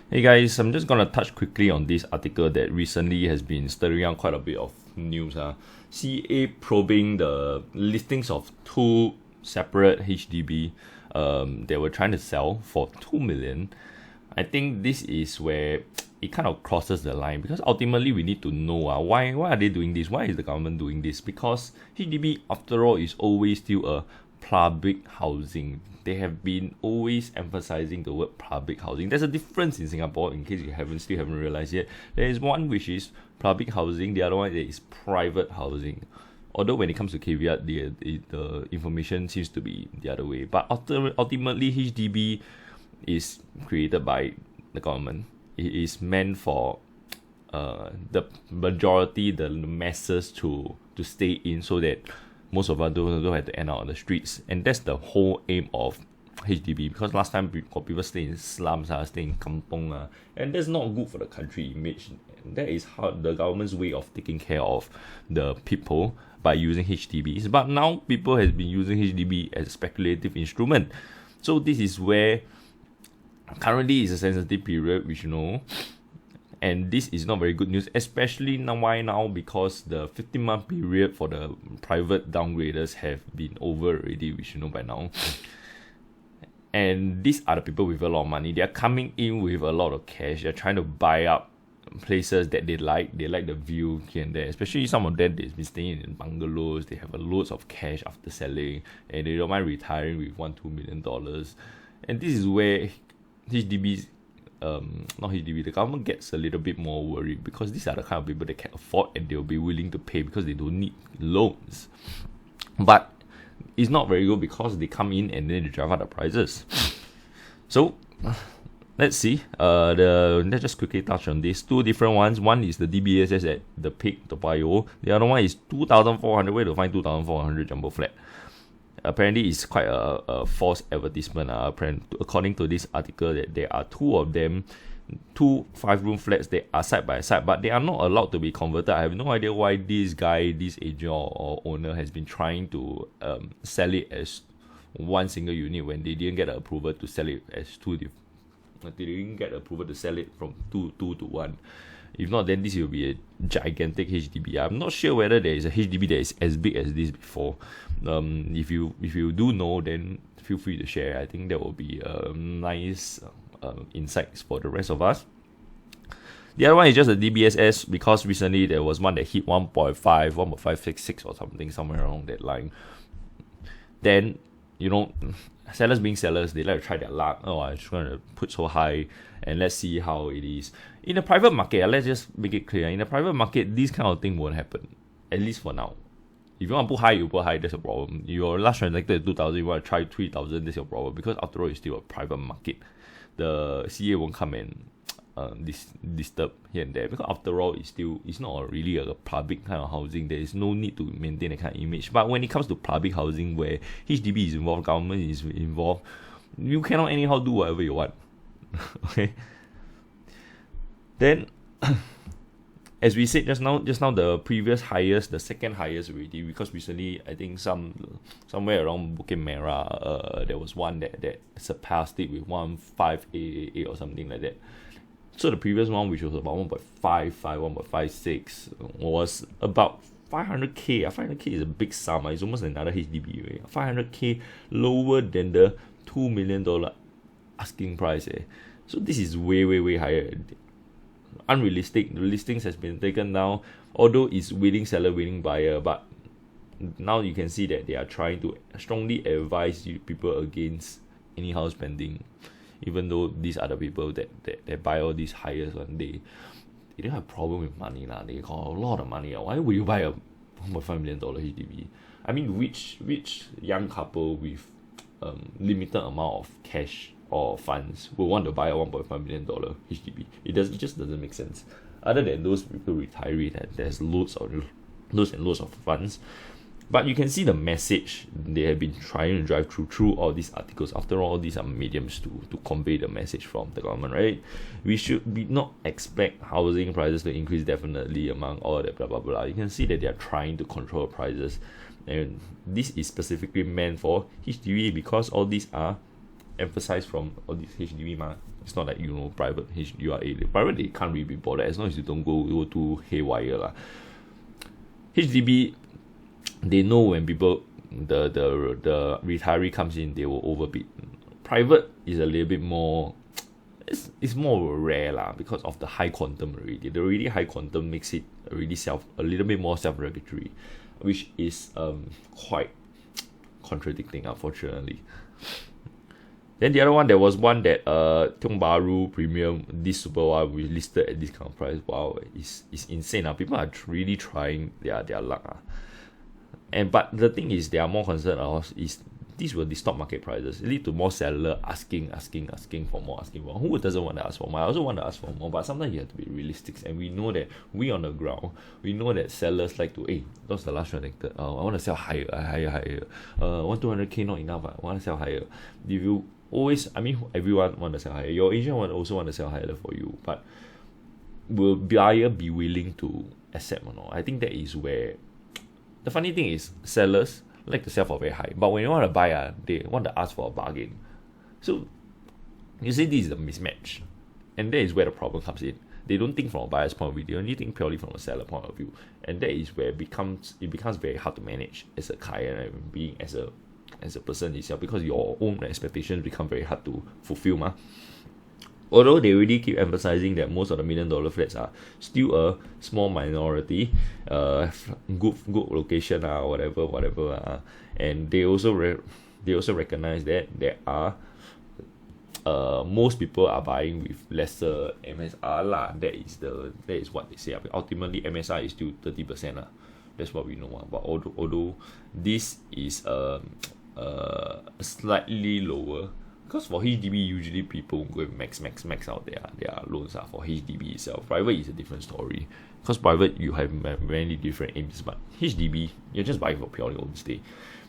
Hey guys, I'm just gonna touch quickly on this article that recently has been stirring up quite a bit of news. CA probing the listings of two separate HDB they were trying to sell for 2 million. I think this is where it kind of crosses the line because ultimately we need to know why are they doing this? Why is the government doing this? Because HDB after all is always still a public housing. They have been always emphasizing the word public housing. There's a difference in Singapore, in case you still haven't realized yet. There is one which is public housing, the other one is private housing. Although when it comes to caveat, the information seems to be the other way. But ultimately, HDB is created by the government. It is meant for the majority, the masses to stay in, so that most of us don't have to end out on the streets. And that's the whole aim of HDB, because last time people stay in slums, stay in kampong, and that's not good for the country image. That is how the government's way of taking care of the people by using HDBs. But now people has been using HDB as a speculative instrument. So this is where currently is a sensitive period, which you know, and this is not very good news, especially now. Why now? Because the 15-month period for the private downgraders have been over already, which you know by now. And these are the people with a lot of money. They are coming in with a lot of cash. They're trying to buy up places that they like. They like the view here and there. Especially some of them, they've been staying in bungalows. They have loads of cash after selling, and they don't mind retiring with $1-2 million. And this is where HDBs, not HDB, the government gets a little bit more worried, because these are the kind of people that can afford and they'll be willing to pay because they don't need loans. But it's not very good because they come in and then they drive up the prices. So let's see. Let's just quickly touch on these two different ones. One is the DBSS at the Peak, Toa Payoh. The other one is 2,400. Where to find 2,400 jumbo flat? Apparently, it's quite a false advertisement. According to this article, that there are two of them, 2 5-room flats that are side by side, but they are not allowed to be converted. I have no idea why this guy, this agent or owner has been trying to sell it as one single unit when they didn't get an approval to sell it as two. They didn't get approval to sell it from two to one. If not, then this will be a gigantic HDB. I'm not sure whether there is a HDB that is as big as this before. If you do know, then feel free to share. I think that will be nice insights for the rest of us. The other one is just a DBSS, because recently there was one that hit 1.5, 1.566 or something, somewhere along that line. Then, you know, sellers being sellers, they like to try their luck. I'm just going to put so high and let's see how it is. In the private market, let's just make it clear. In the private market, this kind of thing won't happen, at least for now. If you want to put high, you put high, that's a problem. Your last transacted 2,000, you want to try 3,000, that's your problem. Because after all, it's still a private market. The CA won't come and disturb here and there, because after all, it's not really a public kind of housing. There is no need to maintain a kind of image. But when it comes to public housing where HDB is involved, government is involved, you cannot anyhow do whatever you want. Okay. Then, as we said just now, the previous highest, the second highest already, because recently I think somewhere around Bukit Merah, there was one that surpassed it with 1.588 or something like that. So the previous one, which was about 1.55, 1.56, was about 500k. 500k is a big sum. It's almost another HDB. Right? 500k lower than the $2 million asking price. So this is way higher. Unrealistic. The listings has been taken down, although it's willing seller, willing buyer. But now you can see that they are trying to strongly advise people against anyhow spending. Even though these are the people that buy all these highest one, they don't have problem with money. They got a lot of money. Why would you buy a $1.5 million HDB? I mean, which young couple with limited amount of cash or funds will want to buy a $1.5 million HDB? It just doesn't make sense. Other than those people retiree that there's loads and loads of funds. But you can see the message they have been trying to drive through all these articles. After all, these are mediums to convey the message from the government, right? We should not expect housing prices to increase definitely among all that blah blah blah. You can see that they are trying to control prices, and this is specifically meant for HDB, because all these are emphasized from all these HDB It's not like, private HURA. Private, they can't really be bothered as long as you don't go too haywire lah. HDB, they know when people, the retiree comes in, they will overbid. Private is a little bit more, it's more rare lah, because of the high quantum already. The already high quantum makes it already a little bit more self-regulatory, which is quite contradicting, unfortunately. Then the other one, there was one that Tiong Bahru Premium, this super one, we listed at this kind of price. Wow, it's insane. People are really trying their luck. But the thing is, they are more concerned is these were the stock market prices. It lead to more seller asking for more, Who doesn't want to ask for more? I also want to ask for more, but sometimes you have to be realistic. And we know that we on the ground, we know that sellers like to, that's the last transacted. I want to sell higher. 200K not enough. I want to sell higher. If you always, everyone want to sell higher. Your agent also want to sell higher for you, but will buyer be willing to accept or not? I think that is where the funny thing is, sellers like to sell for very high, but when you want to buy, they want to ask for a bargain. So you see, this is a mismatch, and that is where the problem comes in. They don't think from a buyer's point of view; they only think purely from a seller point of view, and that is where it becomes very hard to manage as a client and being as a person itself, because your own expectations become very hard to fulfill, Although they really keep emphasizing that most of the $1 million flats are still a small minority, good location whatever, and they also recognize that there are most people are buying with lesser MSR lah. That is what they say. Ultimately, MSR is still 30% lah. That's what we know. But although this is slightly lower. Because for HDB, usually people go and max out their loans for HDB itself. Private is a different story. Because private, you have many different aims. But HDB, you're just buying for purely home stay.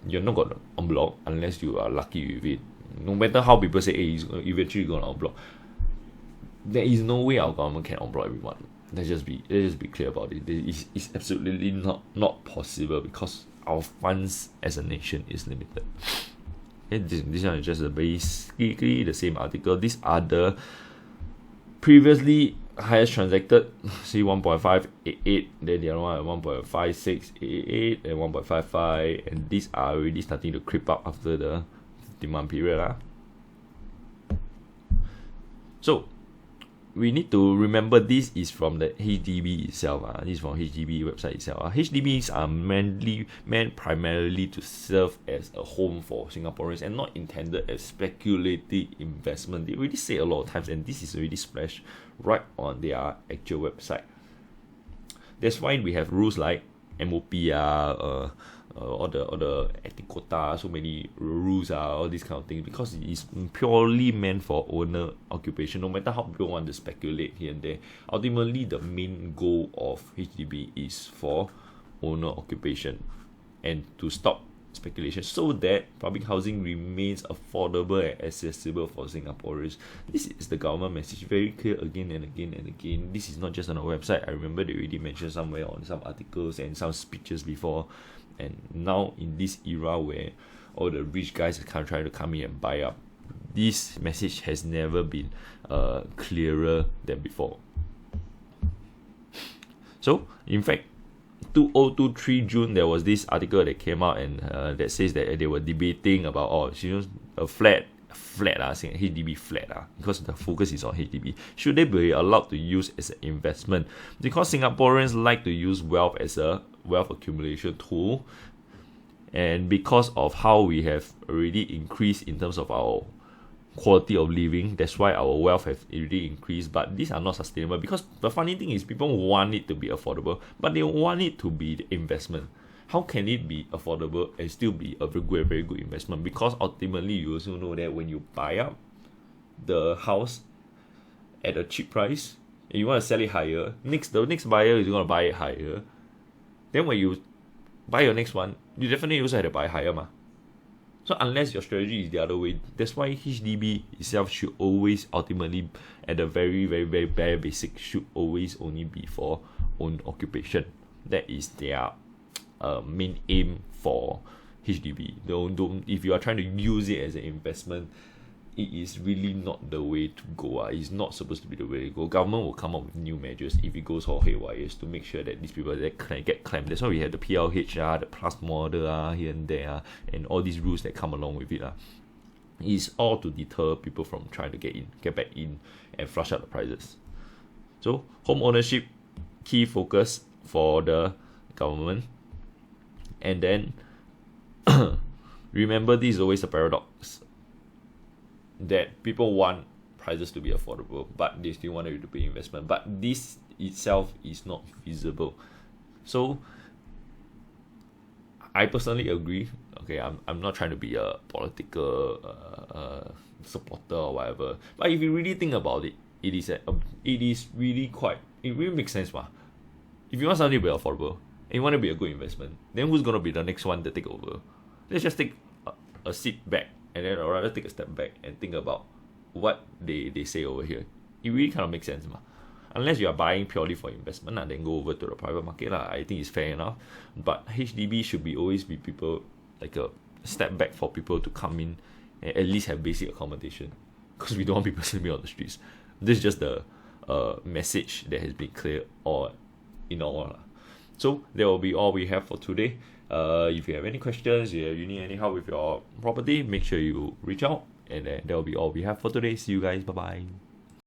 You're not going to en bloc unless you are lucky with it. No matter how people say, it's eventually going to en bloc. There is no way our government can en bloc everyone. Let's just be clear about it. It's absolutely not possible, because our funds as a nation is limited. This one is just basically the same article. These are the previously highest transacted. See 1.588, then the other one at 1.5688 and 1.55, and these are already starting to creep up after the demand period. So we need to remember this is from the HDB itself. This is from HDB website itself. HDBs are meant primarily to serve as a home for Singaporeans and not intended as speculative investment. They already say a lot of times, and this is already splashed right on their actual website. That's why we have rules like MOP, all the ethnic quota, so many rules, all these kind of things, because it is purely meant for owner occupation. No matter how people want to speculate here and there, ultimately the main goal of HDB is for owner occupation and to stop speculation, so that public housing remains affordable and accessible for Singaporeans. This is the government message, very clear again and again and again. This is not just on our website. I remember they already mentioned somewhere on some articles and some speeches before. And now in this era where all the rich guys are trying to come in and buy up, this message has never been clearer than before. So in fact, 2023 June, there was this article that came out and that says that they were debating about a flat saying HDB flat because the focus is on HDB. Should they be allowed to use as an investment? Because Singaporeans like to use wealth as a wealth accumulation tool, and because of how we have already increased in terms of our quality of living, that's why our wealth has already increased. But these are not sustainable, because the funny thing is people want it to be affordable, but they want it to be the investment. How can it be affordable and still be a very good investment? Because ultimately you also know that when you buy up the house at a cheap price and you want to sell it higher, the next buyer is going to buy it higher. Then when you buy your next one, you definitely also have to buy higher. So unless your strategy is the other way, that's why HDB itself should always ultimately, at the very bare basic, should always only be for own occupation. That is their main aim for HDB. Don't if you are trying to use it as an investment, it is really not the way to go. It's not supposed to be the way to go. Government will come up with new measures if it goes all haywire to make sure that these people that get clamped. That's why we have the PLH, the plus model here and there, and all these rules that come along with it. It's all to deter people from trying to get back in, and flush out the prices. So home ownership, key focus for the government. And then remember, this is always a paradox, that people want prices to be affordable, but they still want you to pay investment. But this itself is not feasible. So I personally agree. Okay, I'm not trying to be a political supporter or whatever. But if you really think about it, it really makes sense, ma. If you want something to be affordable and you want to be a good investment, then who's gonna be the next one to take over? Let's just take a seat back, and then, or rather take a step back and think about what they say over here. It really kind of makes sense, ma. Unless you are buying purely for investment, then go over to the private market. I think it's fair enough. But HDB should always be people, like a step back for people to come in and at least have basic accommodation, because we don't want people sleeping on the streets. This is just the message that has been clear all in all. So that will be all we have for today. If you have any questions, you need any help with your property, make sure you reach out. And that will be all we have for today. See you guys. Bye bye.